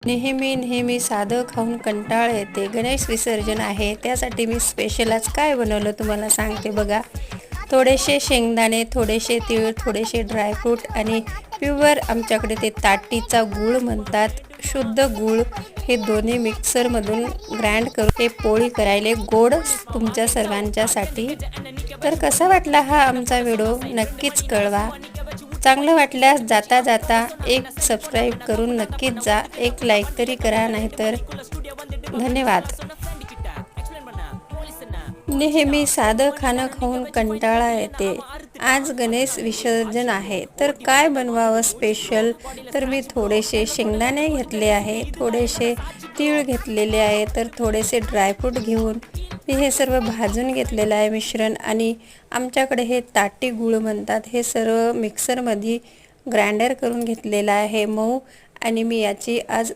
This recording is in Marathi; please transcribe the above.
नेहमी नेहमी साधं खाऊन कंटाळ येते. गणेश विसर्जन आहे, त्यासाठी मी स्पेशल आज काय बनवलं तुम्हाला सांगते बघा. थोडेसे शेंगदाणे, थोडेसे तीळ, थोडेसे ड्रायफ्रूट आणि प्युअर आमच्याकडे ते ताटीचा गूळ म्हणतात, शुद्ध गूळ, हे दोन्ही मिक्सरमधून ग्राइंड करून हे पोळी करायले गोड तुमच्या सर्वांच्यासाठी. तर कसा वाटला हा आमचा व्हिडिओ नक्कीच कळवा. चांगलं वाटल्यास जाता जाता एक सबस्क्राईब करून नक्कीच जा, एक लाईक तरी करा, नाहीतर धन्यवाद. नेहमी साधं खाणं खाऊन कंटाळा येते. आज गणेश विसर्जन आहे, तर काय बनवावं स्पेशल. तर मी थोडेसे शेंगदाणे घेतले आहे, थोडेसे तीळ घेतलेले आहे, तर थोडेसे ड्रायफ्रूट घेऊन मी हे सर्व भाजून घेतलेलं आहे मिश्रण. आणि आमच्याकडे हे ताटी गूळ म्हणतात, हे सर्व मिक्सरमध्ये ग्राइंडर करून घेतलेलं आहे मऊ. आणि मी याची आज